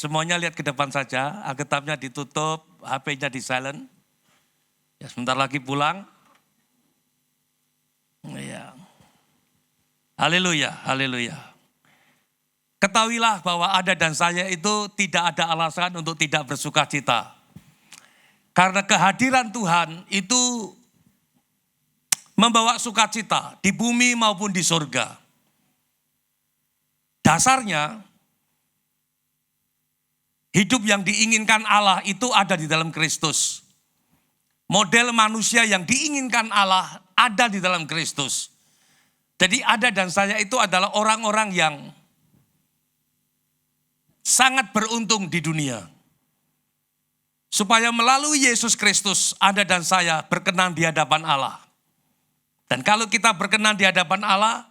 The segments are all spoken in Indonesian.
Semuanya lihat ke depan saja, Alkitabnya ditutup, HP-nya di silent. Ya, sebentar lagi pulang. Ya. Haleluya, haleluya. Ketahuilah bahwa Anda dan saya itu tidak ada alasan untuk tidak bersuka cita. Karena kehadiran Tuhan itu membawa sukacita di bumi maupun di surga. Dasarnya, hidup yang diinginkan Allah itu ada di dalam Kristus. Model manusia yang diinginkan Allah ada di dalam Kristus. Jadi Anda dan saya itu adalah orang-orang yang sangat beruntung di dunia. Supaya melalui Yesus Kristus Anda dan saya berkenan di hadapan Allah. Dan kalau kita berkenan di hadapan Allah,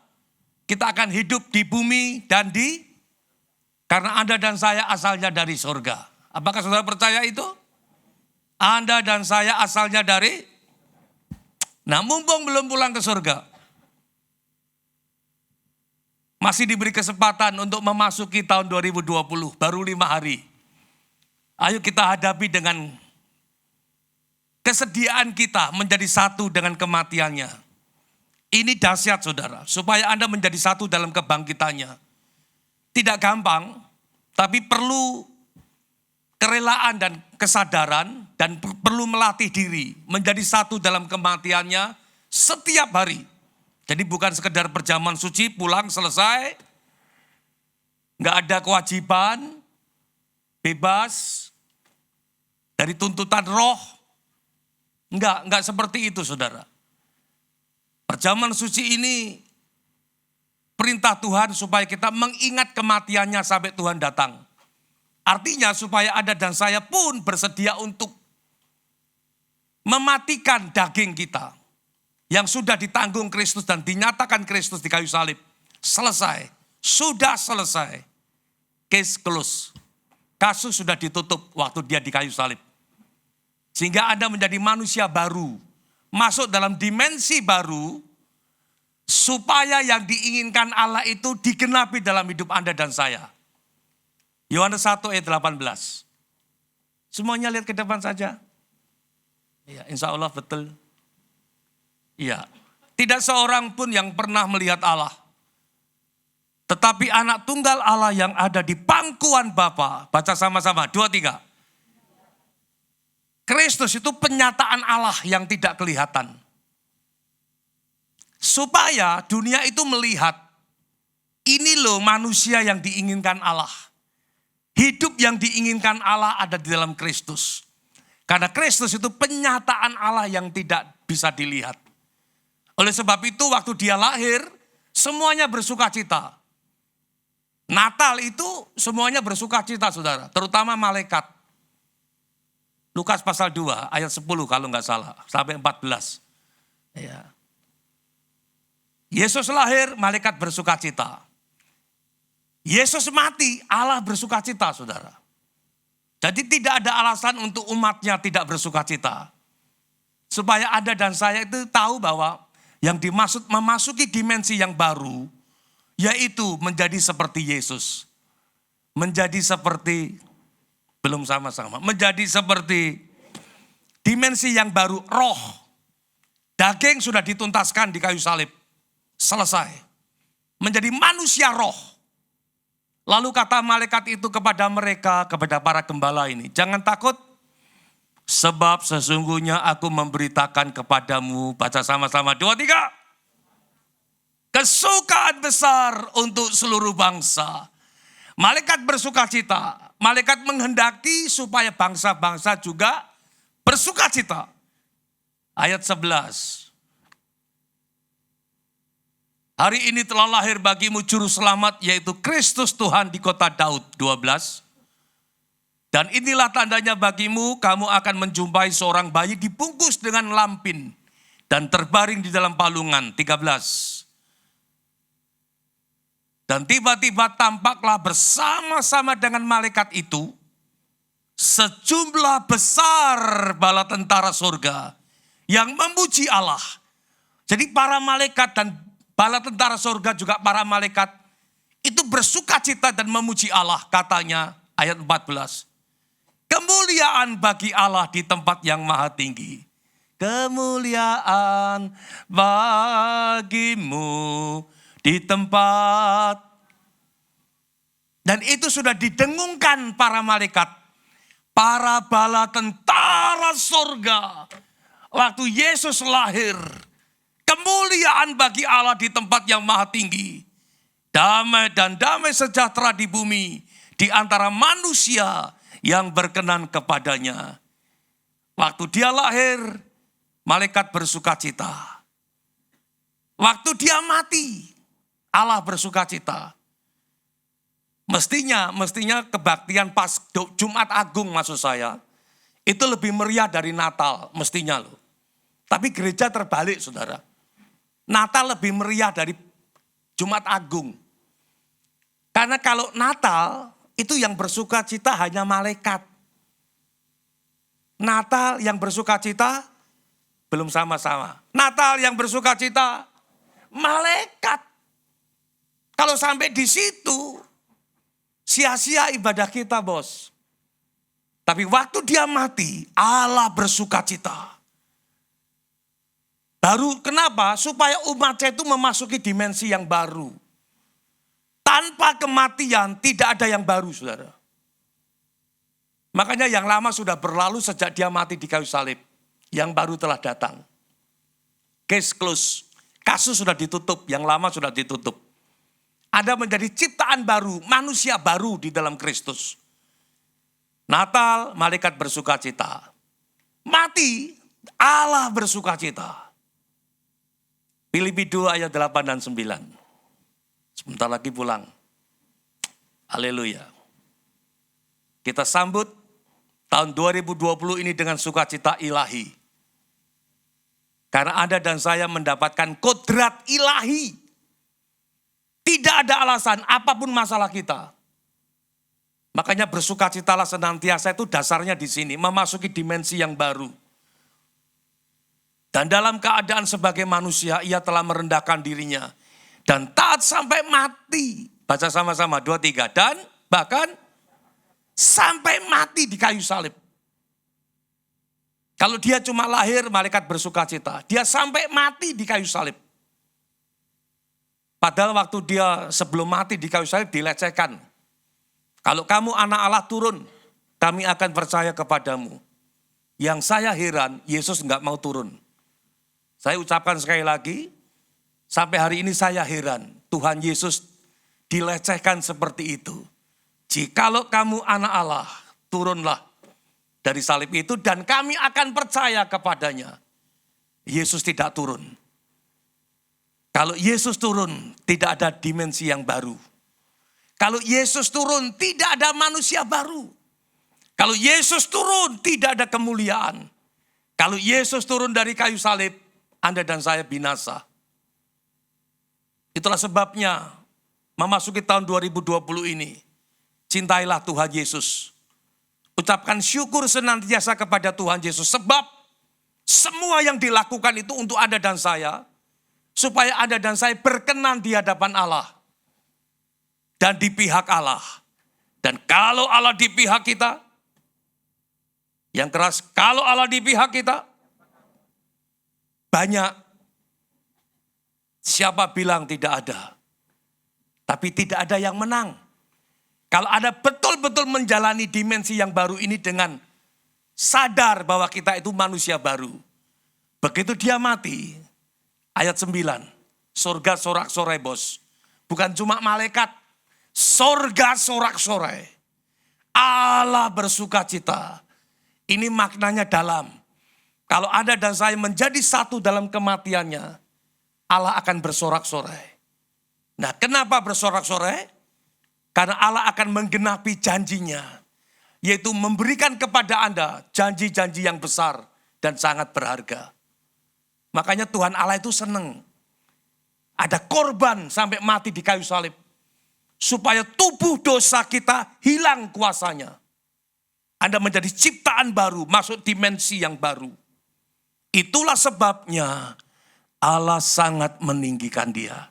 kita akan hidup di bumi dan karena Anda dan saya asalnya dari surga. Apakah saudara percaya itu? Anda dan saya asalnya mumpung belum pulang ke surga. Masih diberi kesempatan untuk memasuki tahun 2020, baru 5 hari. Ayo kita hadapi dengan kesediaan kita menjadi satu dengan kematiannya. Ini dahsyat saudara, supaya Anda menjadi satu dalam kebangkitannya. Tidak gampang, tapi perlu kerelaan dan kesadaran dan perlu melatih diri menjadi satu dalam kematiannya setiap hari. Jadi bukan sekedar perjamuan suci, pulang selesai, nggak ada kewajiban, bebas dari tuntutan roh. Enggak seperti itu saudara. Perjamuan suci ini perintah Tuhan supaya kita mengingat kematiannya sampai Tuhan datang. Artinya supaya Anda dan saya pun bersedia untuk mematikan daging kita yang sudah ditanggung Kristus dan dinyatakan Kristus di kayu salib. Selesai, sudah selesai. Case close. Kasus sudah ditutup waktu dia di kayu salib. Sehingga Anda menjadi manusia baru, masuk dalam dimensi baru, supaya yang diinginkan Allah itu digenapi dalam hidup Anda dan saya. Yohanes 1 ayat 18. Semuanya lihat ke depan saja. Ya, insya Allah betul. Iya, tidak seorang pun yang pernah melihat Allah. Tetapi anak tunggal Allah yang ada di pangkuan Bapa. Baca sama-sama, 2, 3. Kristus itu penyataan Allah yang tidak kelihatan. Supaya dunia itu melihat, ini loh manusia yang diinginkan Allah. Hidup yang diinginkan Allah ada di dalam Kristus. Karena Kristus itu penyataan Allah yang tidak bisa dilihat. Oleh sebab itu waktu dia lahir, semuanya bersuka cita. Natal itu semuanya bersuka cita saudara, terutama malaikat. Lukas pasal 2 ayat 10 kalau nggak salah, sampai 14. Ya. Yesus lahir, malaikat bersuka cita. Yesus mati, Allah bersuka cita saudara. Jadi tidak ada alasan untuk umatnya tidak bersuka cita. Supaya Anda dan saya itu tahu bahwa yang dimaksud memasuki dimensi yang baru, yaitu menjadi seperti Yesus. Menjadi seperti, belum sama-sama, menjadi seperti dimensi yang baru, roh. Daging sudah dituntaskan di kayu salib, selesai. Menjadi manusia roh. Lalu kata malaikat itu kepada mereka, kepada para gembala ini, jangan takut, sebab sesungguhnya aku memberitakan kepadamu, baca sama-sama 2, 3. Kesukaan besar untuk seluruh bangsa. Malaikat bersuka cita. Malaikat menghendaki supaya bangsa-bangsa juga bersuka cita. Ayat 11. Hari ini telah lahir bagimu juru selamat yaitu Kristus Tuhan di kota Daud. 12. Dan inilah tandanya bagimu, kamu akan menjumpai seorang bayi dibungkus dengan lampin dan terbaring di dalam palungan. 13. Dan tiba-tiba tampaklah bersama-sama dengan malaikat itu sejumlah besar bala tentara surga yang memuji Allah. Jadi para malaikat dan bala tentara surga juga para malaikat itu bersuka cita dan memuji Allah, katanya ayat 14. Kemuliaan bagi Allah di tempat yang maha tinggi. Kemuliaan bagimu di tempat. Dan itu sudah didengungkan para malaikat. Para bala tentara sorga. Waktu Yesus lahir. Kemuliaan bagi Allah di tempat yang maha tinggi. Damai dan damai sejahtera di bumi. Di antara manusia yang berkenan kepadanya. Waktu dia lahir, malaikat bersuka cita. Waktu dia mati, Allah bersuka cita. Mestinya kebaktian pas Jumat Agung maksud saya, itu lebih meriah dari Natal, mestinya loh. Tapi gereja terbalik saudara. Natal lebih meriah dari Jumat Agung. Karena kalau Natal, itu yang bersuka cita hanya malaikat. Natal yang bersuka cita belum sama-sama. Natal yang bersuka cita malaikat. Kalau sampai di situ sia-sia ibadah kita, bos. Tapi waktu dia mati, Allah bersuka cita. Baru kenapa? Supaya umatnya itu memasuki dimensi yang baru. Tanpa kematian tidak ada yang baru, saudara. Makanya yang lama sudah berlalu sejak dia mati di kayu salib. Yang baru telah datang. Case close. Kasus sudah ditutup, yang lama sudah ditutup. Ada menjadi ciptaan baru, manusia baru di dalam Kristus. Natal, malaikat bersuka cita. Mati, Allah bersuka cita. Filipi 2 ayat 8 dan 9. Sebentar lagi pulang. Haleluya. Kita sambut tahun 2020 ini dengan sukacita ilahi. Karena Anda dan saya mendapatkan kodrat ilahi. Tidak ada alasan apapun masalah kita. Makanya bersukacitalah senantiasa itu dasarnya di sini. Memasuki dimensi yang baru. Dan dalam keadaan sebagai manusia ia telah merendahkan dirinya. Dan taat sampai mati. Baca sama-sama 2-3. Dan bahkan sampai mati di kayu salib. Kalau dia cuma lahir, malaikat bersuka cita. Dia sampai mati di kayu salib. Padahal waktu dia sebelum mati di kayu salib dilecehkan. Kalau kamu anak Allah turun, kami akan percaya kepadamu. Yang saya heran, Yesus enggak mau turun. Saya ucapkan sekali lagi, sampai hari ini saya heran. Tuhan Yesus dilecehkan seperti itu. Jikalau kamu anak Allah, turunlah dari salib itu dan kami akan percaya kepadanya. Yesus tidak turun. Kalau Yesus turun, tidak ada dimensi yang baru. Kalau Yesus turun, tidak ada manusia baru. Kalau Yesus turun, tidak ada kemuliaan. Kalau Yesus turun dari kayu salib, Anda dan saya binasa. Itulah sebabnya memasuki tahun 2020 ini, cintailah Tuhan Yesus. Ucapkan syukur senantiasa kepada Tuhan Yesus. Sebab semua yang dilakukan itu untuk Anda dan saya, supaya Anda dan saya berkenan di hadapan Allah. Dan di pihak Allah. Dan kalau Allah di pihak kita, yang keras, kalau Allah di pihak kita, banyak. Siapa bilang tidak ada? Tapi tidak ada yang menang. Kalau Anda betul-betul menjalani dimensi yang baru ini dengan sadar bahwa kita itu manusia baru. Begitu dia mati, ayat 9, surga sorak-sorai bos. Bukan cuma malaikat, surga sorak-sorai. Allah bersuka cita. Ini maknanya dalam. Kalau Anda dan saya menjadi satu dalam kematiannya, Allah akan bersorak-sorai. Nah, kenapa bersorak-sorai? Karena Allah akan menggenapi janjinya. Yaitu memberikan kepada Anda janji-janji yang besar dan sangat berharga. Makanya Tuhan Allah itu senang. Ada korban sampai mati di kayu salib. Supaya tubuh dosa kita hilang kuasanya. Anda menjadi ciptaan baru, masuk dimensi yang baru. Itulah sebabnya Allah sangat meninggikan dia.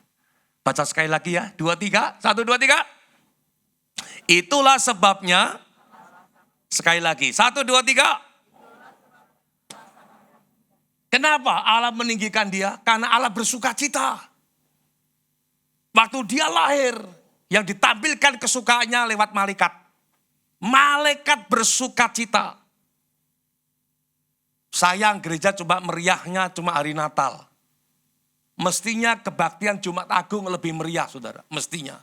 Baca sekali lagi ya, 2, 3, 1, 2, 3. Itulah sebabnya, sekali lagi, 1, 2, 3. Kenapa Allah meninggikan dia? Karena Allah bersuka cita. Waktu dia lahir, yang ditampilkan kesukaannya lewat malaikat. Malaikat bersuka cita. Sayang gereja cuma meriahnya cuma hari Natal. Mestinya kebaktian Jumat Agung lebih meriah, saudara. Mestinya.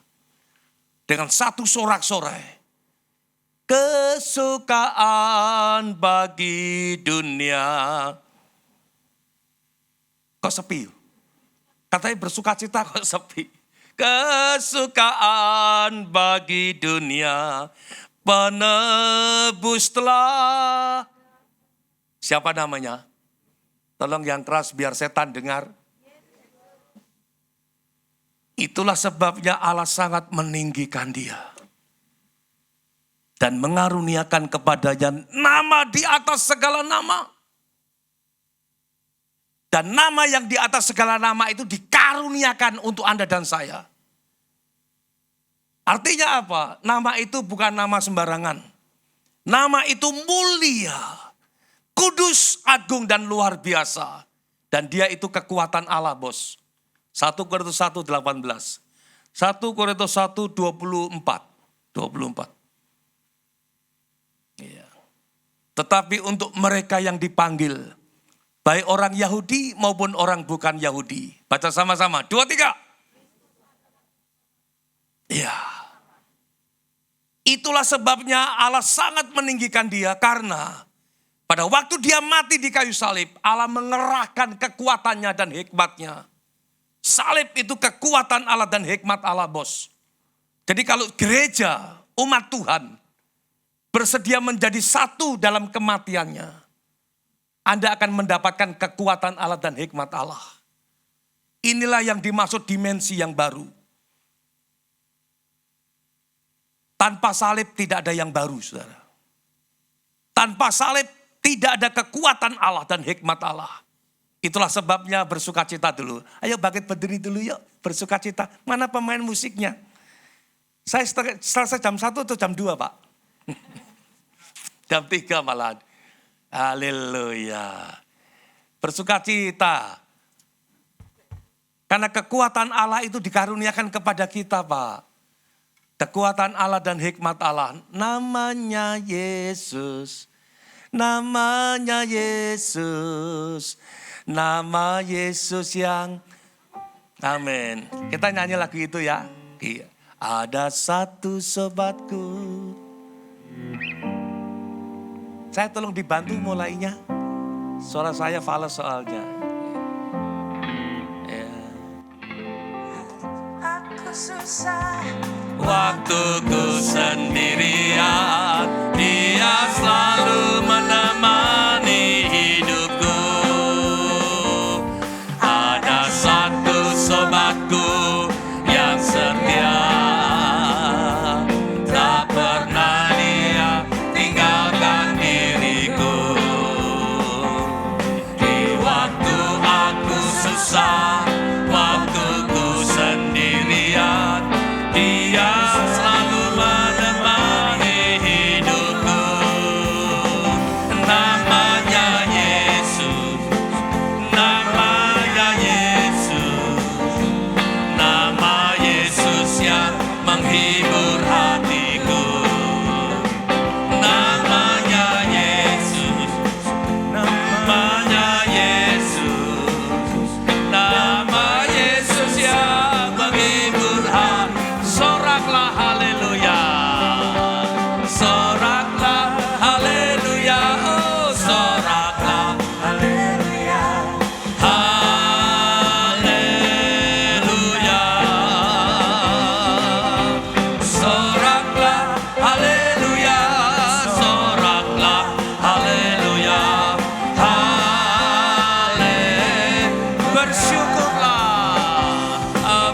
Dengan satu sorak-sorai. Kesukaan bagi dunia. Kok sepi? Katanya bersuka cita kok sepi. Kesukaan bagi dunia. Penebus telah. Siapa namanya? Tolong yang keras biar setan dengar. Itulah sebabnya Allah sangat meninggikan dia. Dan mengaruniakan kepadanya nama di atas segala nama. Dan nama yang di atas segala nama itu dikaruniakan untuk Anda dan saya. Artinya apa? Nama itu bukan nama sembarangan. Nama itu mulia, kudus, agung, dan luar biasa. Dan dia itu kekuatan Allah, bos. 1 Korintus 1:18. 1 Korintus 1:24. 24. Iya. Tetapi untuk mereka yang dipanggil, baik orang Yahudi maupun orang bukan Yahudi. Baca sama-sama. 2, 3. Iya. Itulah sebabnya Allah sangat meninggikan dia karena pada waktu dia mati di kayu salib, Allah mengerahkan kekuatannya dan hikmatnya. Salib itu kekuatan Allah dan hikmat Allah, bos. Jadi kalau gereja, umat Tuhan, bersedia menjadi satu dalam kematiannya, Anda akan mendapatkan kekuatan Allah dan hikmat Allah. Inilah yang dimaksud dimensi yang baru. Tanpa salib tidak ada yang baru, saudara. Tanpa salib tidak ada kekuatan Allah dan hikmat Allah. Itulah sebabnya bersukacita dulu. Ayo bangkit berdiri dulu yuk, bersukacita. Mana pemain musiknya? Saya selesai jam 1 atau jam 2, Pak? Jam 3 malah. Haleluya. Bersukacita. Karena kekuatan Allah itu dikaruniakan kepada kita, Pak. Kekuatan Allah dan hikmat Allah. Namanya Yesus. Namanya Yesus. Nama Yesus yang. Amin. Kita nyanyi lagu itu ya. Iya. Ada satu sobatku. Saya tolong dibantu mulainya. Suara saya fals soalnya. Ya. Aku susah. Waktuku sendirian. Dia selalu menemani hidupku. Ada satu sobatku yang setia.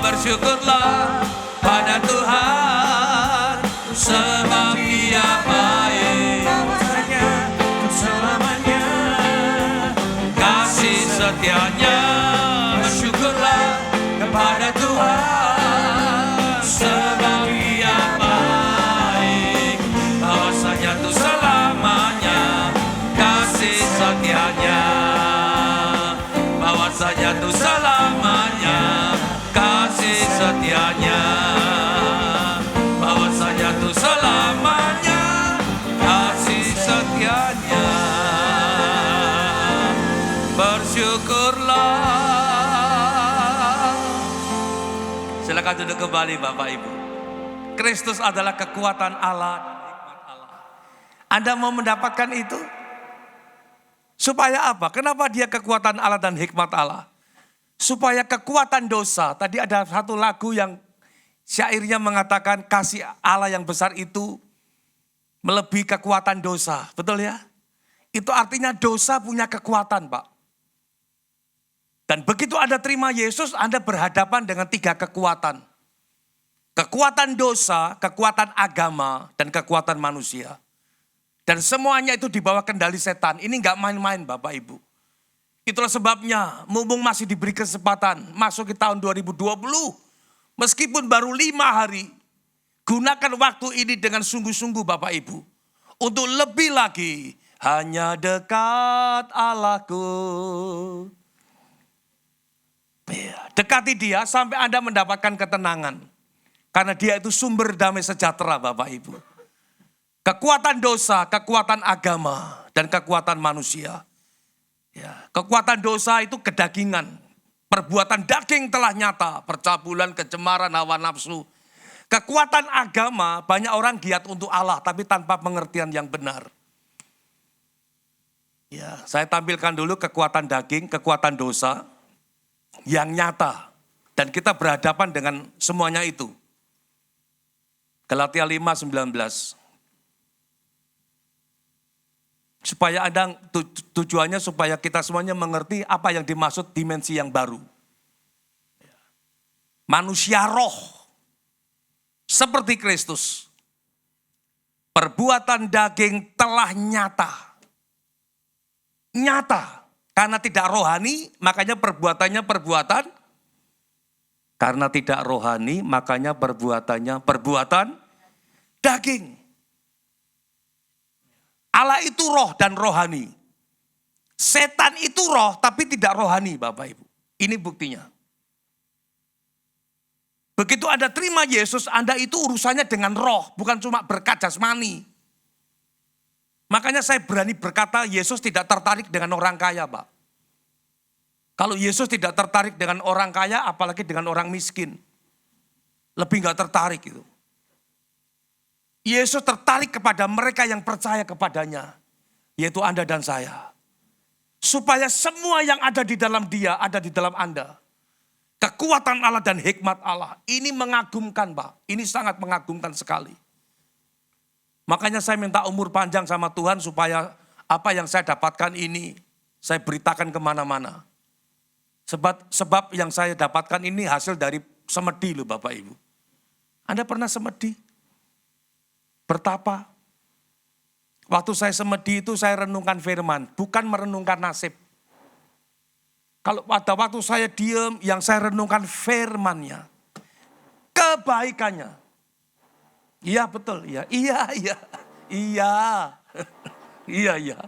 Bersyukurlah pada Tuhan sebab Dia baik selamanya, kasih setianya. Bersyukurlah kepada Tuhan sebab Dia baik. Silakan duduk kembali Bapak Ibu. Kristus adalah kekuatan Allah dan hikmat Allah. Anda mau mendapatkan itu? Supaya apa? Kenapa dia kekuatan Allah dan hikmat Allah? Supaya kekuatan dosa. Tadi ada satu lagu yang syairnya mengatakan kasih Allah yang besar itu melebihi kekuatan dosa. Betul ya? Itu artinya dosa punya kekuatan, Pak. Dan begitu Anda terima Yesus, Anda berhadapan dengan 3 kekuatan. Kekuatan dosa, kekuatan agama, dan kekuatan manusia. Dan semuanya itu di bawah kendali setan. Ini enggak main-main Bapak Ibu. Itulah sebabnya mumpung masih diberi kesempatan masuk ke tahun 2020. Meskipun baru 5 hari. Gunakan waktu ini dengan sungguh-sungguh Bapak Ibu. Untuk lebih lagi. Hanya dekat Allahku. Ya, dekati dia sampai Anda mendapatkan ketenangan. Karena dia itu sumber damai sejahtera Bapak Ibu. Kekuatan dosa, kekuatan agama, dan kekuatan manusia. Ya, kekuatan dosa itu kedagingan. Perbuatan daging telah nyata. Percabulan, kecemaran, hawa nafsu. Kekuatan agama, banyak orang giat untuk Allah, tapi tanpa pengertian yang benar. Ya, saya tampilkan dulu kekuatan daging, kekuatan dosa yang nyata. Dan kita berhadapan dengan semuanya itu. Galatia 5:19. Supaya Anda, tujuannya supaya kita semuanya mengerti apa yang dimaksud dimensi yang baru. Manusia roh, seperti Kristus. Perbuatan daging telah nyata. Nyata, karena tidak rohani, makanya perbuatannya perbuatan. Karena tidak rohani, makanya perbuatannya perbuatan daging. Allah itu roh dan rohani. Setan itu roh tapi tidak rohani Bapak Ibu. Ini buktinya. Begitu Anda terima Yesus, Anda itu urusannya dengan roh, bukan cuma berkat jasmani. Makanya saya berani berkata Yesus tidak tertarik dengan orang kaya Pak. Kalau Yesus tidak tertarik dengan orang kaya, apalagi dengan orang miskin. Lebih gak tertarik itu. Yesus tertarik kepada mereka yang percaya kepadanya. Yaitu Anda dan saya. Supaya semua yang ada di dalam dia, ada di dalam Anda. Kekuatan Allah dan hikmat Allah. Ini mengagumkan Pak. Ini sangat mengagumkan sekali. Makanya saya minta umur panjang sama Tuhan supaya apa yang saya dapatkan ini saya beritakan kemana-mana. Sebab yang saya dapatkan ini hasil dari semedi loh Bapak Ibu. Anda pernah semedi? Bertapa. Waktu saya semedi itu saya renungkan firman, bukan merenungkan nasib. Kalau pada waktu saya diam, yang saya renungkan firmannya, kebaikannya. Iya betul, iya, iya, iya, iya, iya, iya.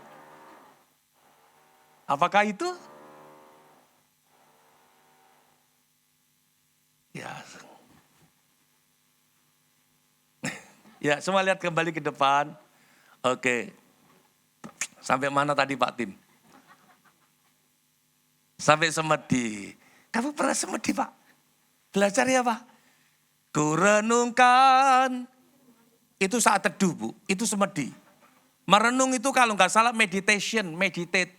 Apakah itu? Ya. Ya, semua lihat kembali ke depan. Oke. Sampai mana tadi Pak Tim? Sampai semedi. Kamu pernah semedi Pak? Belajar ya Pak? Kurenungkan. Itu saat teduh Bu, itu semedi. Merenung itu kalau nggak salah meditation, meditate.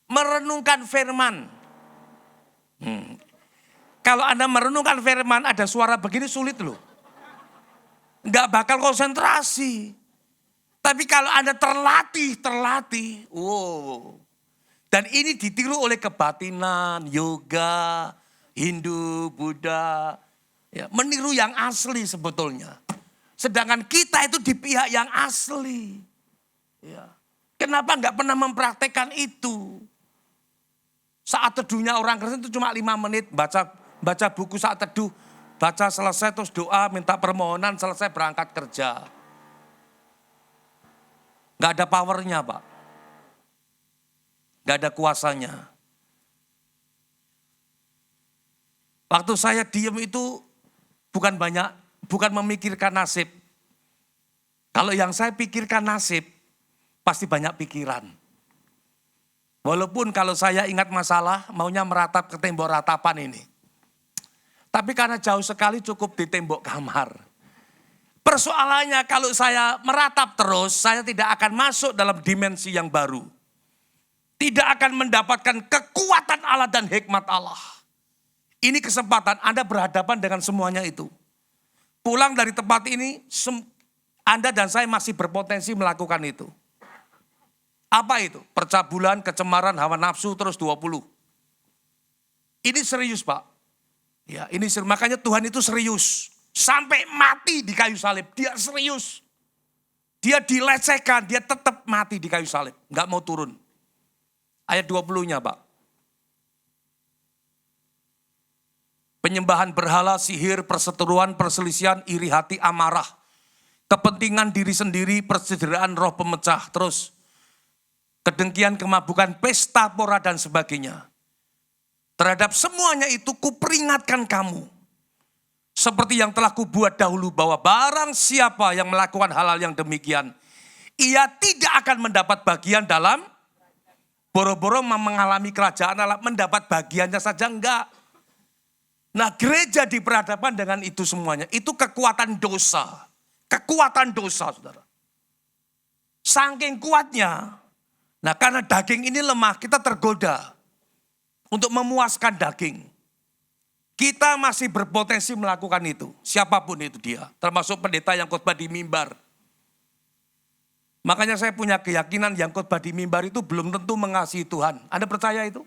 Merenungkan firman. Kalau Anda merenungkan firman ada suara begini sulit loh. Nggak bakal konsentrasi. Tapi kalau Anda terlatih. Wow. Dan ini ditiru oleh kebatinan, yoga, Hindu, Buddha. Ya, meniru yang asli sebetulnya. Sedangkan kita itu di pihak yang asli. Ya. Kenapa nggak pernah mempraktekkan itu? Saat teduhnya orang Kristen itu cuma 5 menit baca buku saat teduh. Baca selesai terus doa, minta permohonan, selesai berangkat kerja. Gak ada powernya Pak. Gak ada kuasanya. Waktu saya diem itu bukan memikirkan nasib. Kalau yang saya pikirkan nasib, pasti banyak pikiran. Walaupun kalau saya ingat masalah, maunya meratap ke tembok ratapan ini. Tapi karena jauh sekali cukup di tembok kamar. Persoalannya kalau saya meratap terus, saya tidak akan masuk dalam dimensi yang baru. Tidak akan mendapatkan kekuatan Allah dan hikmat Allah. Ini kesempatan Anda berhadapan dengan semuanya itu. Pulang dari tempat ini, Anda dan saya masih berpotensi melakukan itu. Apa itu? Percabulan, kecemaran, hawa nafsu, terus 20. Ini serius Pak. Ya, ini serius. Makanya Tuhan itu serius. Sampai mati di kayu salib, dia serius. Dia dilecehkan, dia tetap mati di kayu salib. Enggak mau turun. Ayat 20-nya Pak. Penyembahan berhala, sihir, perseteruan, perselisihan, iri hati, amarah. Kepentingan diri sendiri, persederaan roh pemecah. Terus kedengkian, kemabukan, pesta, pora dan sebagainya. Terhadap semuanya itu kuperingatkan kamu. Seperti yang telah kubuat dahulu bahwa barang siapa yang melakukan hal-hal yang demikian. Ia tidak akan mendapat bagian dalam boro-boro mengalami kerajaan Allah, mendapat bagiannya saja enggak. Nah gereja diperhadapkan dengan itu semuanya. Itu kekuatan dosa. Kekuatan dosa saudara. Saking kuatnya. Nah karena daging ini lemah kita tergoda. Untuk memuaskan daging. Kita masih berpotensi melakukan itu. Siapapun itu dia. Termasuk pendeta yang khotbah di mimbar. Makanya saya punya keyakinan yang khotbah di mimbar itu belum tentu mengasihi Tuhan. Anda percaya itu?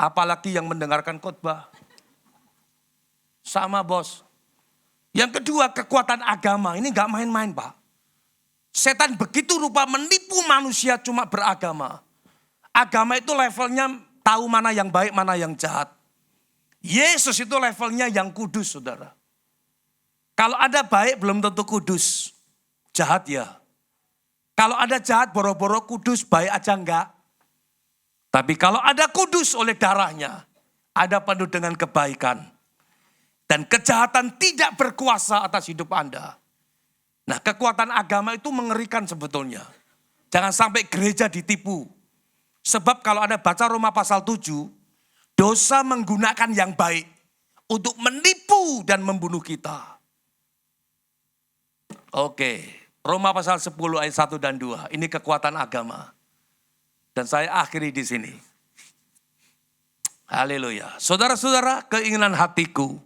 Apalagi yang mendengarkan khotbah. Sama bos. Yang kedua kekuatan agama. Ini gak main-main Pak. Setan begitu rupa menipu manusia cuma beragama. Agama itu levelnya tahu mana yang baik mana yang jahat. Yesus itu levelnya yang kudus saudara. Kalau ada baik belum tentu kudus. Jahat ya. Kalau ada jahat boro-boro kudus baik aja enggak. Tapi kalau ada kudus oleh darahnya. Ada penuh dengan kebaikan. Dan kejahatan tidak berkuasa atas hidup Anda. Nah kekuatan agama itu mengerikan sebetulnya. Jangan sampai gereja ditipu. Sebab kalau Anda baca Roma pasal 7. Dosa menggunakan yang baik. Untuk menipu dan membunuh kita. Oke. Roma pasal 10 ayat 1 dan 2. Ini kekuatan agama. Dan saya akhiri di sini. Haleluya. Saudara-saudara, keinginan hatiku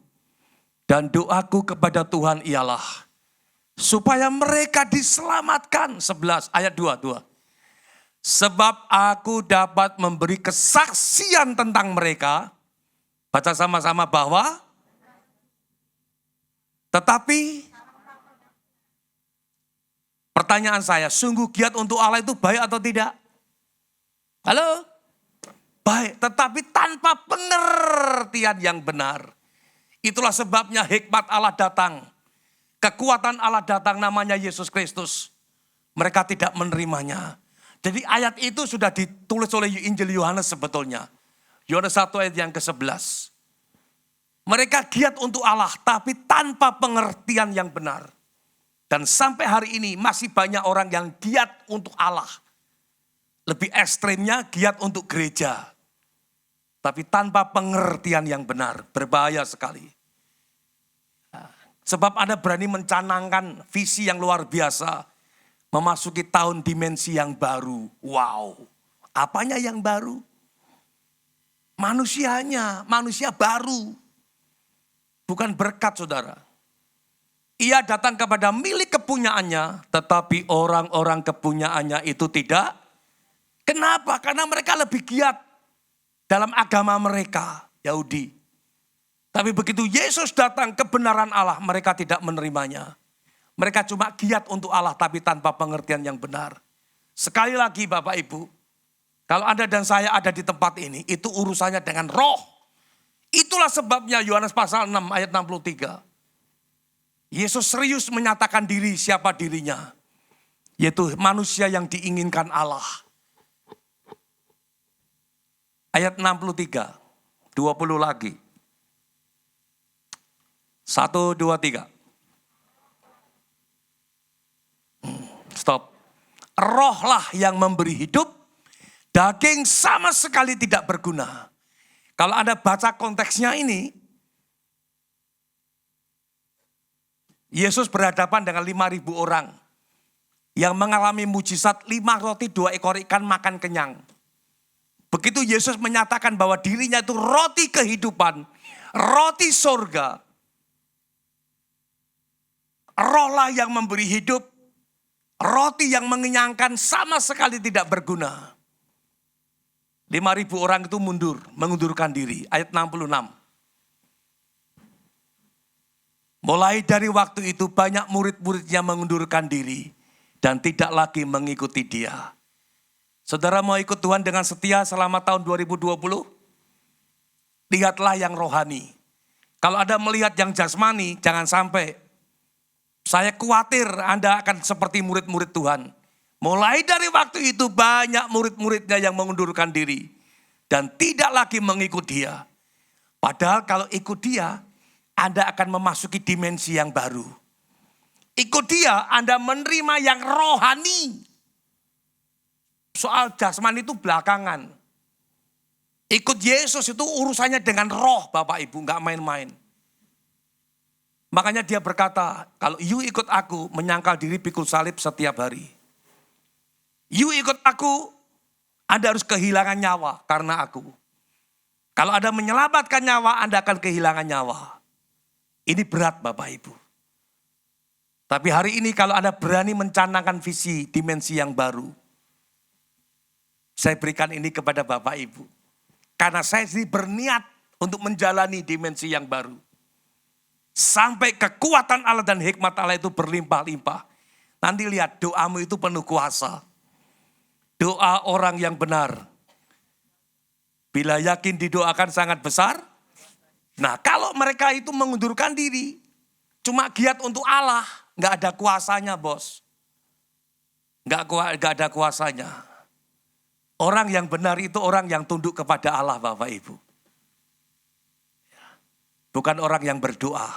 dan doaku kepada Tuhan ialah supaya mereka diselamatkan. 11 ayat 2. Sebab aku dapat memberi kesaksian tentang mereka. Baca sama-sama bahwa. Tetapi pertanyaan saya, sungguh giat untuk Allah itu baik atau tidak? Halo? Baik, tetapi tanpa pengertian yang benar. Itulah sebabnya hikmat Allah datang. Kekuatan Allah datang namanya Yesus Kristus. Mereka tidak menerimanya. Jadi ayat itu sudah ditulis oleh Injil Yohanes sebetulnya. Yohanes 1 ayat yang ke-11. Mereka giat untuk Allah tapi tanpa pengertian yang benar. Dan sampai hari ini masih banyak orang yang giat untuk Allah. Lebih ekstrimnya giat untuk gereja. Tapi tanpa pengertian yang benar. Berbahaya sekali. Sebab Anda berani mencanangkan visi yang luar biasa. Memasuki tahun dimensi yang baru. Wow. Apanya yang baru? Manusianya. Manusia baru. Bukan berkat saudara. Ia datang kepada milik kepunyaannya. Tetapi orang-orang kepunyaannya itu tidak. Kenapa? Karena mereka lebih giat. Dalam agama mereka. Yahudi. Tapi begitu Yesus datang kebenaran Allah. Mereka tidak menerimanya. Mereka cuma giat untuk Allah tapi tanpa pengertian yang benar. Sekali lagi Bapak Ibu. Kalau Anda dan saya ada di tempat ini. Itu urusannya dengan roh. Itulah sebabnya Yohanes pasal 6 ayat 63. Yesus serius menyatakan diri siapa dirinya. Yaitu manusia yang diinginkan Allah. Ayat 63. 20 lagi. 1, 2, 3. Stop. Rohlah yang memberi hidup. Daging sama sekali tidak berguna. Kalau Anda baca konteksnya ini. Yesus berhadapan dengan 5.000 orang yang mengalami mujizat 5 roti 2 ekor ikan makan kenyang. Begitu Yesus menyatakan bahwa dirinya itu roti kehidupan, roti sorga. Rohlah yang memberi hidup, roti yang mengenyangkan sama sekali tidak berguna. 5.000 orang itu mengundurkan diri. Ayat 66. Mulai dari waktu itu banyak murid-muridnya mengundurkan diri dan tidak lagi mengikuti dia. Saudara mau ikut Tuhan dengan setia selama tahun 2020? Lihatlah yang rohani. Kalau Anda melihat yang jasmani, jangan sampai. Saya khawatir Anda akan seperti murid-murid Tuhan. Mulai dari waktu itu banyak murid-muridnya yang mengundurkan diri. Dan tidak lagi mengikut dia. Padahal kalau ikut dia, Anda akan memasuki dimensi yang baru. Ikut dia, Anda menerima yang rohani. Soal jasmani itu belakangan. Ikut Yesus itu urusannya dengan roh Bapak Ibu, gak main-main. Makanya dia berkata, kalau you ikut aku, menyangkal diri pikul salib setiap hari. You ikut aku, Anda harus kehilangan nyawa karena aku. Kalau Anda menyelamatkan nyawa, Anda akan kehilangan nyawa. Ini berat Bapak Ibu. Tapi hari ini kalau Anda berani mencanangkan visi dimensi yang baru, saya berikan ini kepada Bapak Ibu. Karena saya sendiri berniat untuk menjalani dimensi yang baru. Sampai kekuatan Allah dan hikmat Allah itu berlimpah-limpah. Nanti lihat doamu itu penuh kuasa. Doa orang yang benar. Bila yakin didoakan sangat besar. Nah kalau mereka itu mengundurkan diri. Cuma giat untuk Allah. Gak ada kuasanya bos. Gak ada kuasanya. Orang yang benar itu orang yang tunduk kepada Allah Bapak Ibu. Bukan orang yang berdoa.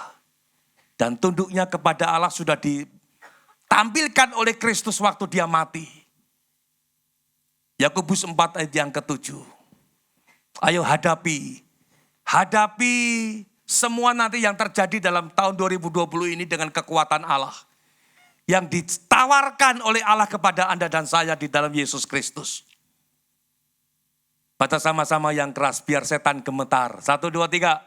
Dan tunduknya kepada Allah sudah ditampilkan oleh Kristus waktu dia mati. Yakobus 4 ayat yang ke-7. Ayo hadapi. Hadapi semua nanti yang terjadi dalam tahun 2020 ini dengan kekuatan Allah. Yang ditawarkan oleh Allah kepada Anda dan saya di dalam Yesus Kristus. Baca sama-sama yang keras biar setan gemetar. 1, 2, 3.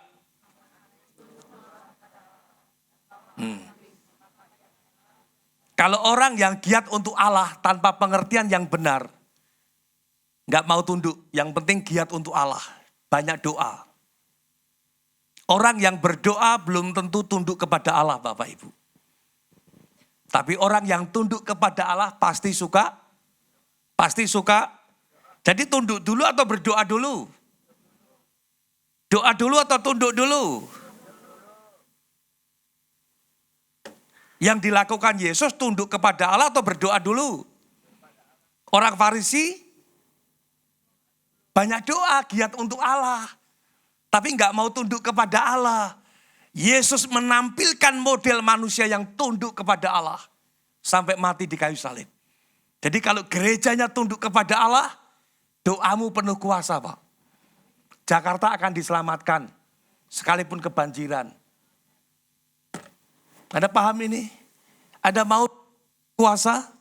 Kalau orang yang giat untuk Allah tanpa pengertian yang benar, gak mau tunduk, yang penting giat untuk Allah, banyak doa. Orang yang berdoa belum tentu tunduk kepada Allah Bapak Ibu. Tapi orang yang tunduk kepada Allah pasti suka. Jadi tunduk dulu atau berdoa dulu? Doa dulu atau tunduk dulu? Yang dilakukan Yesus tunduk kepada Allah atau berdoa dulu? Orang Farisi banyak doa giat untuk Allah. Tapi gak mau tunduk kepada Allah. Yesus menampilkan model manusia yang tunduk kepada Allah. Sampai mati di kayu salib. Jadi kalau gerejanya tunduk kepada Allah, doamu penuh kuasa Pak. Jakarta akan diselamatkan. Sekalipun kebanjiran. Anda paham ini? Anda mau kuasa?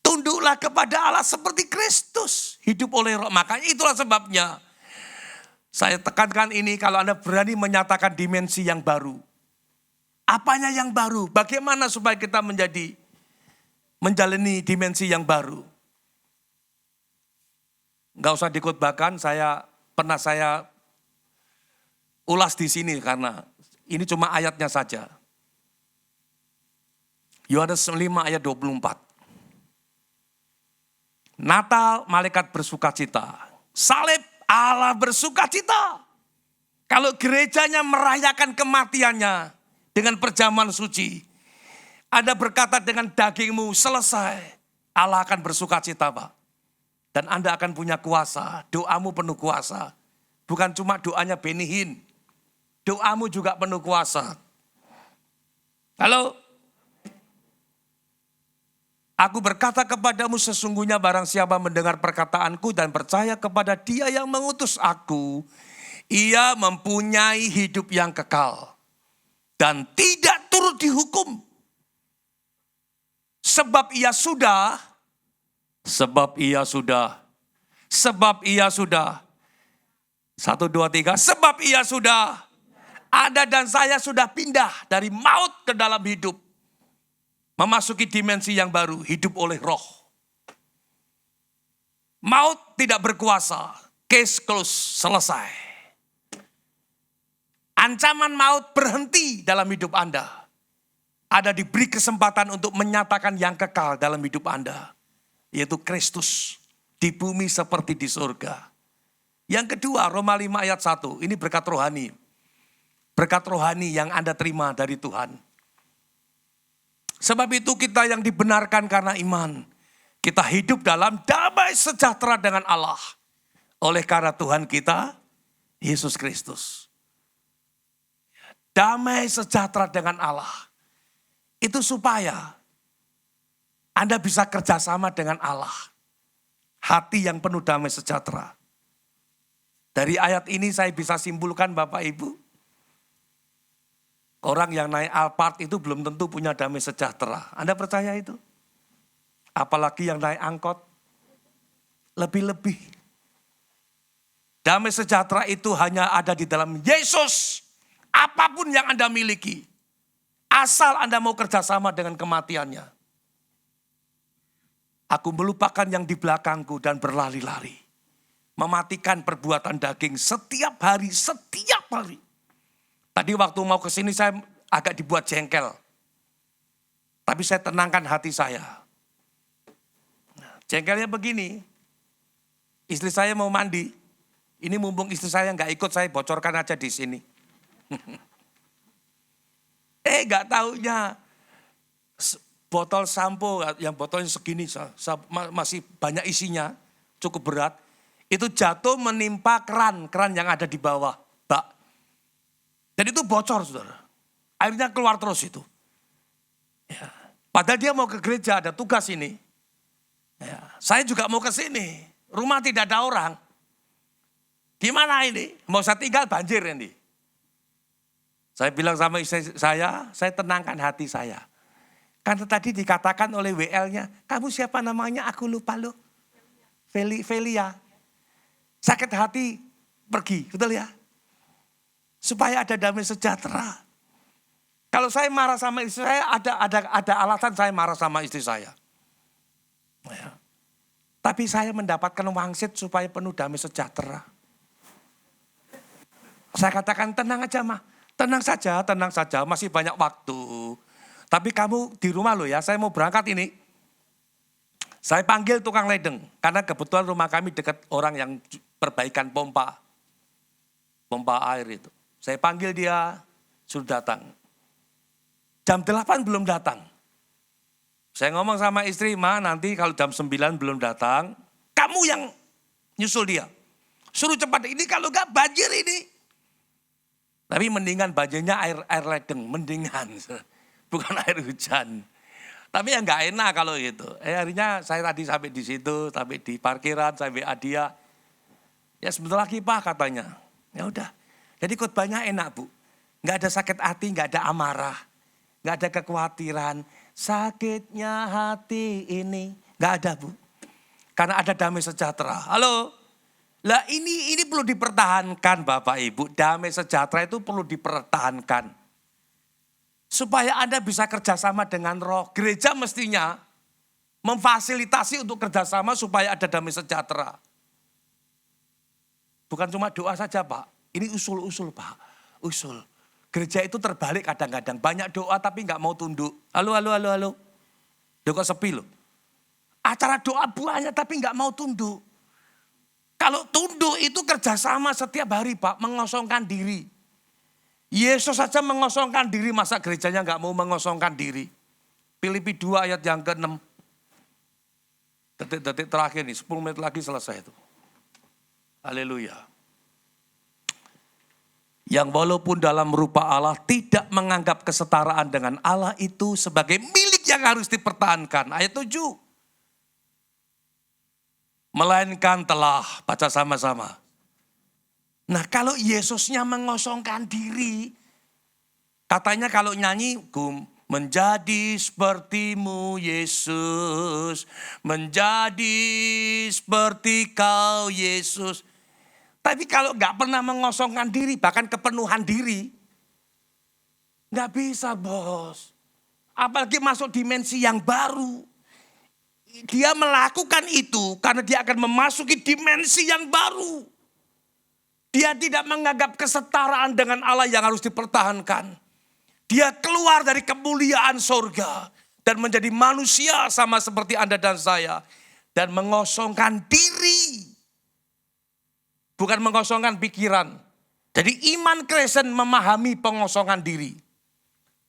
Tunduklah kepada Allah seperti Kristus. Hidup oleh roh. Makanya itulah sebabnya. Saya tekankan ini kalau Anda berani menyatakan dimensi yang baru. Apanya yang baru? Bagaimana supaya kita menjalani dimensi yang baru? Gak usah dikhotbahkan, pernah saya ulas di sini karena ini cuma ayatnya saja. Yohanes 5 ayat 24. Natal, malaikat bersukacita. Salib, Allah bersukacita. Kalau gerejanya merayakan kematiannya dengan perjamuan suci. Anda berkata dengan dagingmu selesai. Allah akan bersukacita Pak. Dan Anda akan punya kuasa. Doamu penuh kuasa. Bukan cuma doanya Benihin. Doamu juga penuh kuasa. Halo? Aku berkata kepadamu sesungguhnya barang siapa mendengar perkataanku dan percaya kepada dia yang mengutus aku. Ia mempunyai hidup yang kekal. Dan tidak turun turut dihukum. Sebab ia sudah. Sebab ia sudah. 1, 2, 3. Sebab ia sudah. Anda dan saya sudah pindah dari maut ke dalam hidup. Memasuki dimensi yang baru, hidup oleh roh. Maut tidak berkuasa. Case close, selesai. Ancaman maut berhenti dalam hidup Anda. Ada diberi kesempatan untuk menyatakan yang kekal dalam hidup Anda. Yaitu Kristus di bumi seperti di surga. Yang kedua, Roma 5 ayat 1. Ini berkat rohani. Berkat rohani yang Anda terima dari Tuhan. Sebab itu kita yang dibenarkan karena iman. Kita hidup dalam damai sejahtera dengan Allah. Oleh karena Tuhan kita, Yesus Kristus. Damai sejahtera dengan Allah. Itu supaya Anda bisa kerjasama dengan Allah. Hati yang penuh damai sejahtera. Dari ayat ini saya bisa simpulkan Bapak Ibu. Orang yang naik Alphard itu belum tentu punya damai sejahtera. Anda percaya itu? Apalagi yang naik angkot. Lebih-lebih. Damai sejahtera itu hanya ada di dalam Yesus. Apapun yang Anda miliki. Asal Anda mau kerjasama dengan kematiannya. Aku melupakan yang di belakangku dan berlari-lari. Mematikan perbuatan daging setiap hari. Tadi waktu mau ke sini saya agak dibuat jengkel. Tapi saya tenangkan hati saya. Jengkelnya begini. Istri saya mau mandi. Ini mumpung istri saya nggak ikut, saya bocorkan aja di sini. Nggak taunya botol sampo yang botolnya segini masih banyak isinya, cukup berat. Itu jatuh menimpa keran yang ada di bawah bak. Dan itu bocor, saudara. Airnya keluar terus itu. Ya. Padahal dia mau ke gereja, ada tugas ini. Ya. Saya juga mau ke sini. Rumah tidak ada orang. Gimana ini? Mau saya tinggal banjir ini. Saya bilang sama istri saya tenangkan hati saya. Karena tadi dikatakan oleh WL-nya, kamu siapa namanya? Aku lupa loh. Velia. Sakit hati pergi, betul ya? Supaya ada damai sejahtera. Kalau saya marah sama istri saya, ada alasan saya marah sama istri saya. Ya. Tapi saya mendapatkan wangsit supaya penuh damai sejahtera. Saya katakan tenang aja mah. Tenang saja, masih banyak waktu. Tapi kamu di rumah loh ya, saya mau berangkat ini. Saya panggil tukang ledeng. Karena kebetulan rumah kami dekat orang yang perbaikan pompa air itu. Saya panggil dia, sudah datang. Jam 8 belum datang. Saya ngomong sama istri, ma nanti kalau jam 9 belum datang, kamu yang nyusul dia. Suruh cepat, ini kalau gak banjir ini. Tapi mendingan banjirnya air ledeng, mendingan. Bukan air hujan. Tapi ya gak enak kalau gitu. Akhirnya saya tadi sampai di situ, sampai di parkiran, sampai dia. Ya sebentar lagi Pak katanya. Ya udah. Jadi khotbahnya enak Bu. Gak ada sakit hati, gak ada amarah. Gak ada kekhawatiran. Sakitnya hati ini. Gak ada Bu. Karena ada damai sejahtera. Halo. Lah ini perlu dipertahankan Bapak Ibu. Damai sejahtera itu perlu dipertahankan. Supaya Anda bisa kerjasama dengan roh. Gereja mestinya memfasilitasi untuk kerjasama supaya ada damai sejahtera. Bukan cuma doa saja Pak. Ini usul-usul Pak. Usul. Gereja itu terbalik kadang-kadang. Banyak doa tapi gak mau tunduk. Halo. Doa kok sepi loh. Acara doa banyak tapi gak mau tunduk. Kalau tunduk itu kerjasama setiap hari Pak, mengosongkan diri. Yesus saja mengosongkan diri, masa gerejanya gak mau mengosongkan diri. Filipi 2 ayat yang ke-6. Detik-detik terakhir nih, 10 menit lagi selesai itu. Haleluya. Yang walaupun dalam rupa Allah tidak menganggap kesetaraan dengan Allah itu sebagai milik yang harus dipertahankan. Ayat 7. Melainkan telah, baca sama-sama. Nah kalau Yesusnya mengosongkan diri, Katanya kalau nyanyi, ku menjadi sepertimu Yesus, menjadi seperti kau Yesus. Tapi kalau nggak pernah mengosongkan diri, bahkan kepenuhan diri, nggak bisa bos. Apalagi masuk dimensi yang baru. Dia melakukan itu karena dia akan memasuki dimensi yang baru. Dia tidak menganggap kesetaraan dengan Allah yang harus dipertahankan. Dia keluar dari kemuliaan sorga dan menjadi manusia sama seperti Anda dan saya. Dan mengosongkan diri. Bukan mengosongkan pikiran. Jadi iman Kristen memahami pengosongan diri.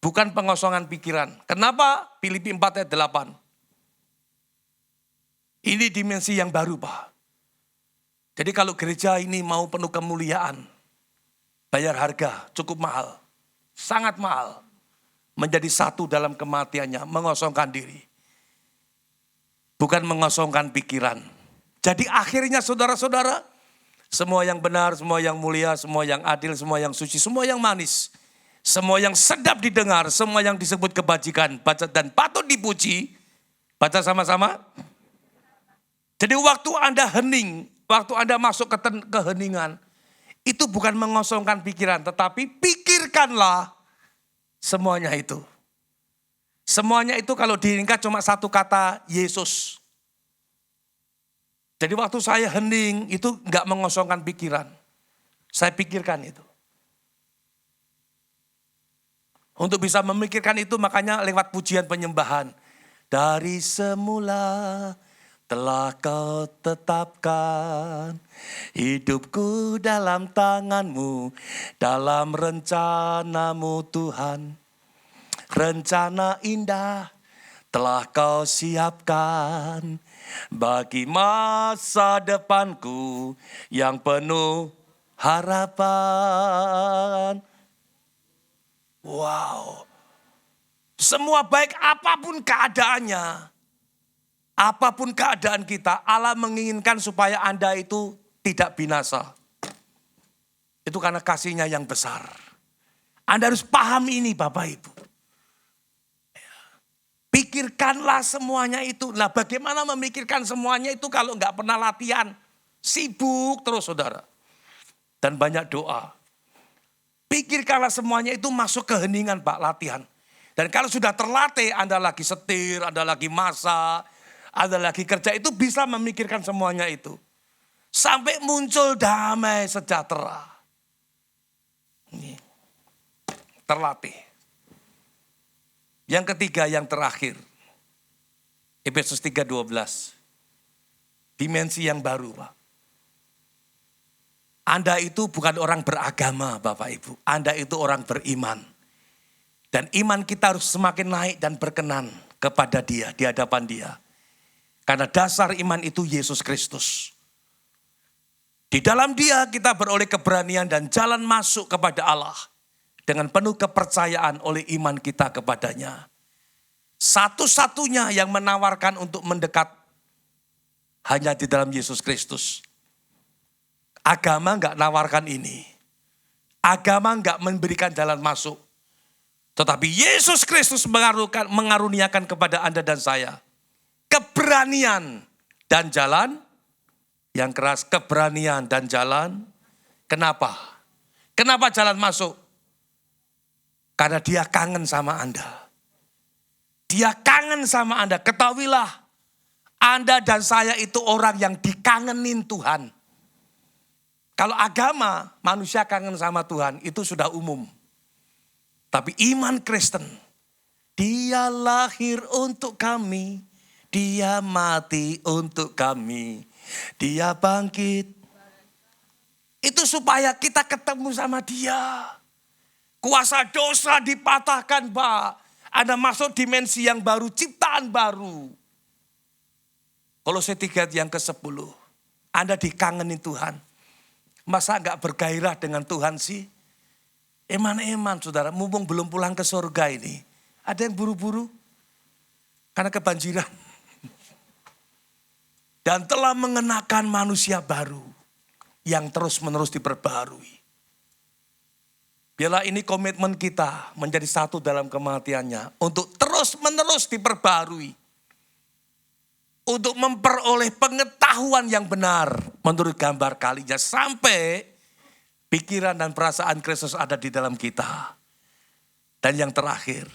Bukan pengosongan pikiran. Kenapa? Filipi 4 ayat 8. Ini dimensi yang baru Pak. Jadi kalau gereja ini mau penuh kemuliaan. Bayar harga cukup mahal. Sangat mahal. Menjadi satu dalam kematiannya. Mengosongkan diri. Bukan mengosongkan pikiran. Jadi akhirnya saudara-saudara. Semua yang benar, semua yang mulia, semua yang adil, semua yang suci, semua yang manis. Semua yang sedap didengar, semua yang disebut kebajikan. Baca dan patut dipuji. Baca sama-sama. Jadi waktu Anda hening, waktu Anda masuk ke keheningan. Itu bukan mengosongkan pikiran, tetapi pikirkanlah semuanya itu. Semuanya itu kalau diringkas cuma satu kata, Yesus. Jadi waktu saya hening itu enggak mengosongkan pikiran. Saya pikirkan itu. Untuk bisa memikirkan itu makanya lewat pujian penyembahan. Dari semula telah kau tetapkan hidupku dalam tanganmu, dalam rencanamu Tuhan. Rencana indah telah kau siapkan bagi masa depanku yang penuh harapan. Wow. Semua baik apapun keadaannya, apapun keadaan kita, Allah menginginkan supaya Anda itu tidak binasa. Itu karena kasih-Nya yang besar. Anda harus paham ini Bapak Ibu. Pikirkanlah semuanya itu. Nah bagaimana memikirkan semuanya itu kalau nggak pernah latihan. Sibuk terus saudara. Dan banyak doa. Pikirkanlah semuanya itu masuk ke heningan Pak, latihan. Dan kalau sudah terlatih, Anda lagi setir, Anda lagi masak, Anda lagi kerja, itu bisa memikirkan semuanya itu. Sampai muncul damai sejahtera. Ini. Terlatih. Yang ketiga, yang terakhir. Efesus 3:12. Dimensi yang baru Pak. Anda itu bukan orang beragama Bapak Ibu. Anda itu orang beriman. Dan iman kita harus semakin naik dan berkenan kepada Dia, di hadapan Dia. Karena dasar iman itu Yesus Kristus. Di dalam Dia kita beroleh keberanian dan jalan masuk kepada Allah. Dengan penuh kepercayaan oleh iman kita kepadanya. Satu-satunya yang menawarkan untuk mendekat hanya di dalam Yesus Kristus. Agama enggak nawarkan ini. Agama enggak memberikan jalan masuk. Tetapi Yesus Kristus mengaruniakan kepada Anda dan saya keberanian dan jalan yang keras. Keberanian dan jalan. Kenapa? Kenapa jalan masuk? Karena Dia kangen sama Anda. Dia kangen sama Anda. Ketahuilah, Anda dan saya itu orang yang dikangenin Tuhan. Kalau agama, manusia kangen sama Tuhan, itu sudah umum. Tapi iman Kristen, Dia lahir untuk kami, Dia mati untuk kami, Dia bangkit. Itu supaya kita ketemu sama Dia. Kuasa dosa dipatahkan Pak. Anda masuk dimensi yang baru, ciptaan baru. Kolose 3 yang ke-10. Anda dikangenin Tuhan. Masa enggak bergairah dengan Tuhan sih? Eman-eman saudara, mumpung belum pulang ke surga ini. Ada yang buru-buru karena kebanjiran. Dan telah mengenakan manusia baru yang terus-menerus diperbarui. Biarlah ini komitmen kita menjadi satu dalam kematiannya. Untuk terus-menerus diperbarui. Untuk memperoleh pengetahuan yang benar menurut gambar kalinya. Sampai pikiran dan perasaan Kristus ada di dalam kita. Dan yang terakhir.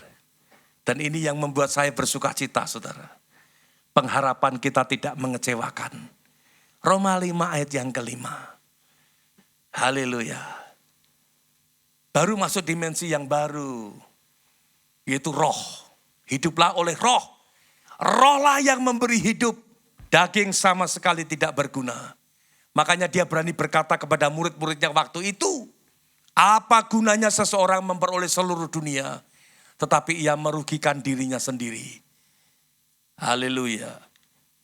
Dan ini yang membuat saya bersuka cita, saudara. Pengharapan kita tidak mengecewakan. Roma 5 ayat yang kelima. Haleluya. Baru masuk dimensi yang baru. Yaitu roh. Hiduplah oleh roh. Rohlah yang memberi hidup. Daging sama sekali tidak berguna. Makanya dia berani berkata kepada murid-muridnya waktu itu. Apa gunanya seseorang memperoleh seluruh dunia. Tetapi ia merugikan dirinya sendiri. Haleluya.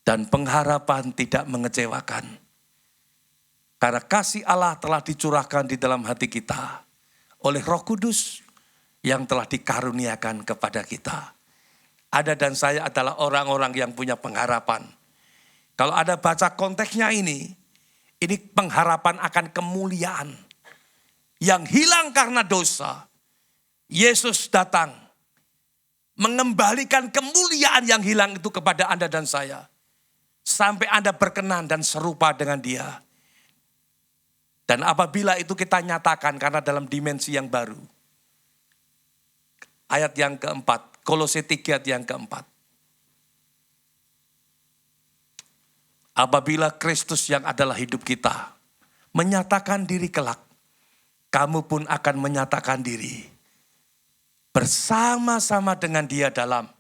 Dan pengharapan tidak mengecewakan. Karena kasih Allah telah dicurahkan di dalam hati kita. Oleh Roh Kudus yang telah dikaruniakan kepada kita. Ada dan saya adalah orang-orang yang punya pengharapan. Kalau ada baca konteksnya ini pengharapan akan kemuliaan. Yang hilang karena dosa. Yesus datang mengembalikan kemuliaan yang hilang itu kepada Anda dan saya. Sampai Anda berkenan dan serupa dengan Dia. Dan apabila itu kita nyatakan karena dalam dimensi yang baru. Ayat yang keempat, Kolose 3 ayat yang keempat. Apabila Kristus yang adalah hidup kita menyatakan diri kelak, kamu pun akan menyatakan diri bersama-sama dengan Dia dalam.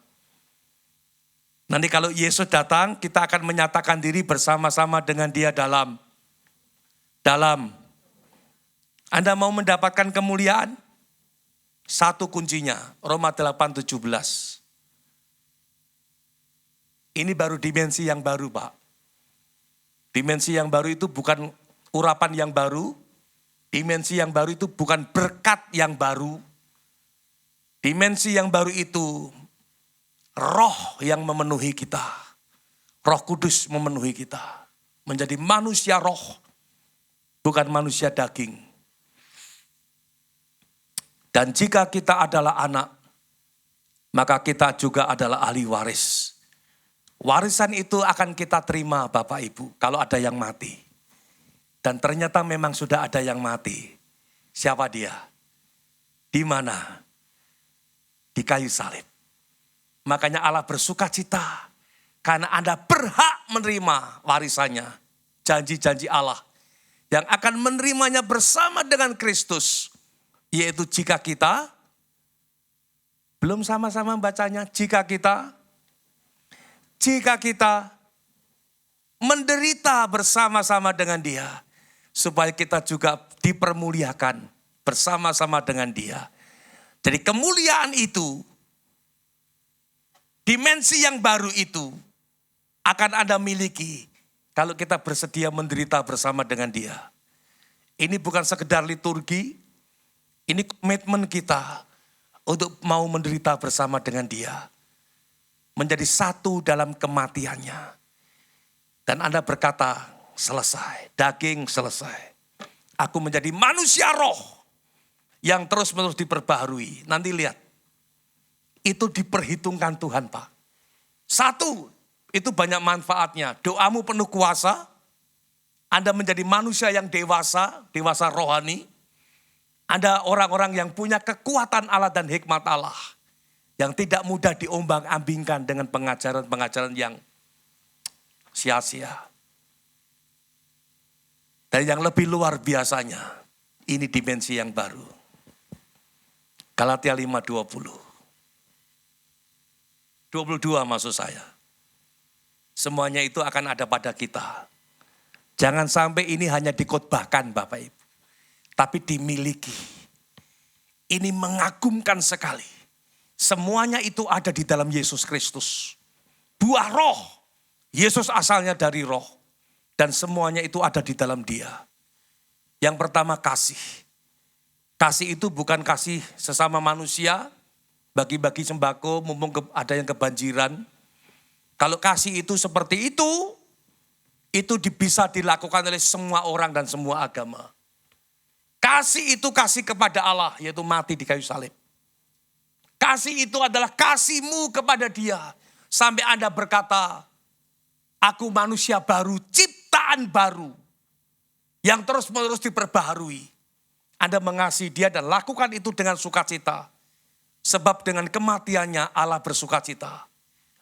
Nanti kalau Yesus datang, kita akan menyatakan diri bersama-sama dengan Dia dalam. Anda mau mendapatkan kemuliaan? Satu kuncinya, Roma 8:17. Ini baru dimensi yang baru, Pak. Dimensi yang baru itu bukan urapan yang baru. Dimensi yang baru itu bukan berkat yang baru. Dimensi yang baru itu roh yang memenuhi kita. Roh Kudus memenuhi kita. Menjadi manusia roh, bukan manusia daging. Dan jika kita adalah anak, maka kita juga adalah ahli waris. Warisan itu akan kita terima Bapak Ibu kalau ada yang mati. Dan ternyata memang sudah ada yang mati. Siapa dia? Di mana? Di kayu salib. Makanya Allah bersuka cita karena Anda berhak menerima warisannya. Janji-janji Allah yang akan menerimanya bersama dengan Kristus. Yaitu jika kita, belum sama-sama bacanya, jika kita menderita bersama-sama dengan Dia. Supaya kita juga dipermuliakan bersama-sama dengan Dia. Jadi kemuliaan itu, dimensi yang baru itu akan Anda miliki kalau kita bersedia menderita bersama dengan Dia. Ini bukan sekedar liturgi, ini komitmen kita untuk mau menderita bersama dengan Dia. Menjadi satu dalam kematiannya. Dan Anda berkata, selesai, daging selesai. Aku menjadi manusia roh yang terus-menerus diperbaharui. Nanti lihat, itu diperhitungkan Tuhan, Pak. Satu, itu banyak manfaatnya. Doamu penuh kuasa, Anda menjadi manusia yang dewasa, dewasa rohani. Anda orang-orang yang punya kekuatan Allah dan hikmat Allah. Yang tidak mudah diombang-ambingkan dengan pengajaran-pengajaran yang sia-sia. Dan yang lebih luar biasanya, ini dimensi yang baru. Galatia 5:20. 22 maksud saya. Semuanya itu akan ada pada kita. Jangan sampai ini hanya dikhotbahkan Bapak Ibu. Tapi dimiliki. Ini mengagumkan sekali. Semuanya itu ada di dalam Yesus Kristus. Buah roh. Yesus asalnya dari roh. Dan semuanya itu ada di dalam Dia. Yang pertama kasih. Kasih itu bukan kasih sesama manusia. Bagi-bagi sembako, mumpung ada yang kebanjiran. Kalau kasih itu seperti itu bisa dilakukan oleh semua orang dan semua agama. Kasih itu kasih kepada Allah, yaitu mati di kayu salib. Kasih itu adalah kasihmu kepada dia. Sampai Anda berkata, aku manusia baru, ciptaan baru. Yang terus-menerus diperbaharui. Anda mengasihi dia dan lakukan itu dengan sukacita. Sebab dengan kematiannya Allah bersukacita.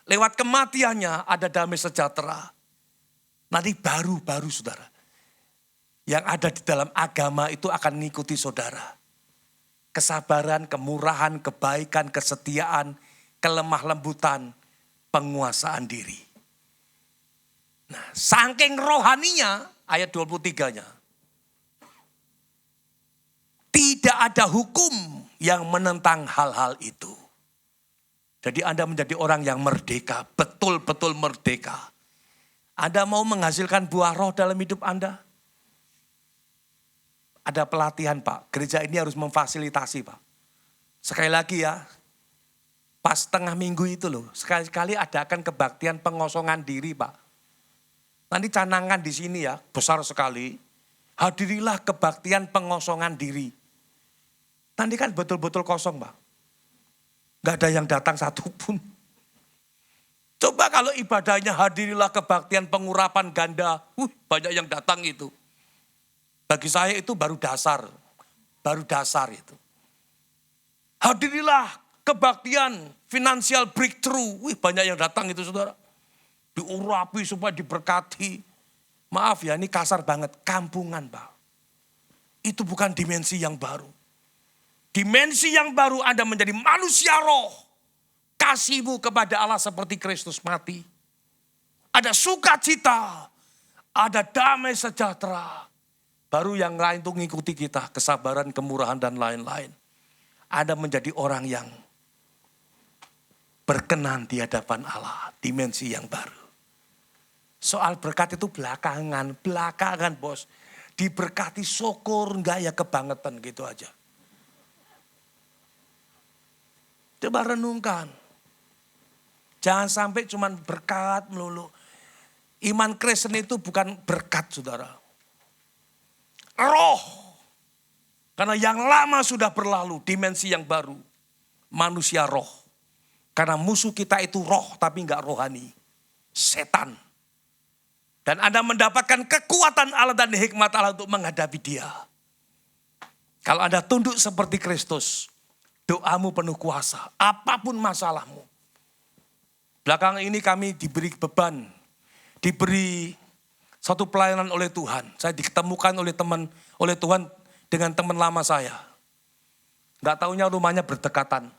Lewat kematiannya ada damai sejahtera. Nanti baru saudara. Yang ada di dalam agama itu akan mengikuti saudara. Kesabaran, kemurahan, kebaikan, kesetiaan, kelemah lembutan, penguasaan diri. Nah, saking rohaninya, ayat 23-nya. Tidak ada hukum yang menentang hal-hal itu. Jadi Anda menjadi orang yang merdeka, betul-betul merdeka. Anda mau menghasilkan buah roh dalam hidup Anda? Ada pelatihan Pak, gereja ini harus memfasilitasi Pak. Sekali lagi ya, pas tengah minggu itu loh, sekali-kali adakan kebaktian pengosongan diri Pak. Nanti canangan di sini ya, besar sekali. Hadirilah kebaktian pengosongan diri. Nanti kan betul-betul kosong Pak. Gak ada yang datang satupun. Coba kalau ibadahnya hadirilah kebaktian pengurapan ganda. Banyak yang datang itu. Bagi saya itu baru dasar. Baru dasar itu. Hadirilah kebaktian financial breakthrough. Banyak yang datang itu saudara. Diurapi supaya diberkati. Maaf ya ini kasar banget. Kampungan Pak. Itu bukan dimensi yang baru. Dimensi yang baru Anda menjadi manusia roh. Kasihmu kepada Allah seperti Kristus mati. Ada sukacita. Ada damai sejahtera. Baru yang lain itu ngikuti kita. Kesabaran, kemurahan dan lain-lain. Anda menjadi orang yang berkenan di hadapan Allah. Dimensi yang baru. Soal berkat itu belakangan bos. Diberkati syukur enggak ya kebangetan gitu aja. Coba renungkan. Jangan sampai cuman berkat melulu. Iman Kristen itu bukan berkat saudara. Roh. Karena yang lama sudah berlalu, dimensi yang baru. Manusia roh. Karena musuh kita itu roh tapi enggak rohani. Setan. Dan Anda mendapatkan kekuatan Allah dan hikmat Allah untuk menghadapi dia. Kalau Anda tunduk seperti Kristus, doamu penuh kuasa, apapun masalahmu. Belakangan ini kami diberi beban, diberi satu pelayanan oleh Tuhan. Saya diketemukan oleh Tuhan dengan teman lama saya. Gak taunya rumahnya berdekatan.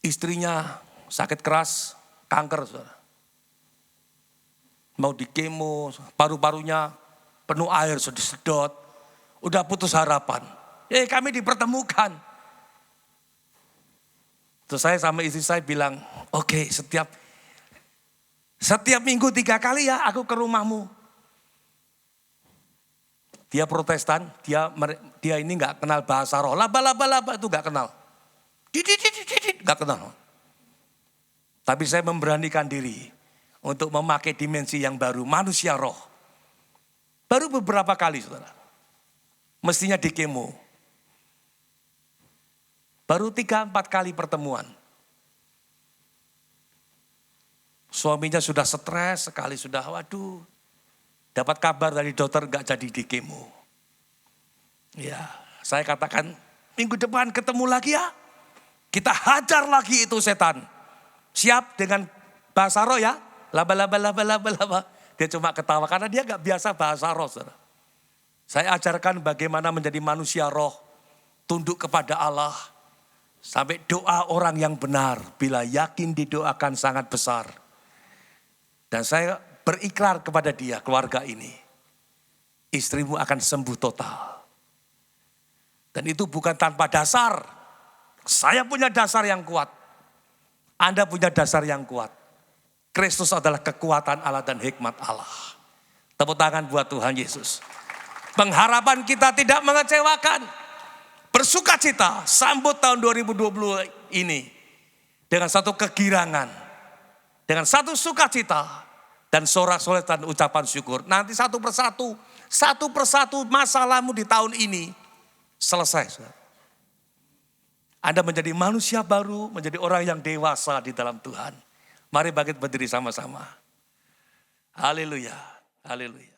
Istrinya sakit keras, kanker. Saudara. Mau di kemo, paru-parunya penuh air, sedot. Udah putus harapan. Kami dipertemukan. Terus saya sama istri saya bilang, oke, setiap minggu 3 kali ya aku ke rumahmu. Dia Protestan, dia ini nggak kenal bahasa roh. Laba itu nggak kenal. Nggak kenal. Tapi saya memberanikan diri untuk memakai dimensi yang baru, manusia roh. Baru beberapa kali saudara. Mestinya di kemo. Baru 3-4 kali pertemuan. Suaminya sudah stres sekali, sudah waduh. Dapat kabar dari dokter gak jadi di kemo. Ya, saya katakan minggu depan ketemu lagi ya. Kita hajar lagi itu setan. Siap dengan bahasa roh ya. Laba. Dia cuma ketawa karena dia gak biasa bahasa roh. Saudara. Saya ajarkan bagaimana menjadi manusia roh. Tunduk kepada Allah. Sampai doa orang yang benar. Bila yakin didoakan sangat besar. Dan saya berikrar kepada dia, keluarga ini. Istrimu akan sembuh total. Dan itu bukan tanpa dasar. Saya punya dasar yang kuat. Anda punya dasar yang kuat. Kristus adalah kekuatan Allah dan hikmat Allah. Tepuk tangan buat Tuhan Yesus. Pengharapan kita tidak mengecewakan. Bersukacita sambut tahun 2020 ini. Dengan satu kegirangan. Dengan satu sukacita dan sorak-sorai dan ucapan syukur. Nanti satu persatu satu persatu masalahmu di tahun ini selesai. Saudara. Anda menjadi manusia baru, menjadi orang yang dewasa di dalam Tuhan. Mari bangkit berdiri sama-sama. Haleluya, haleluya.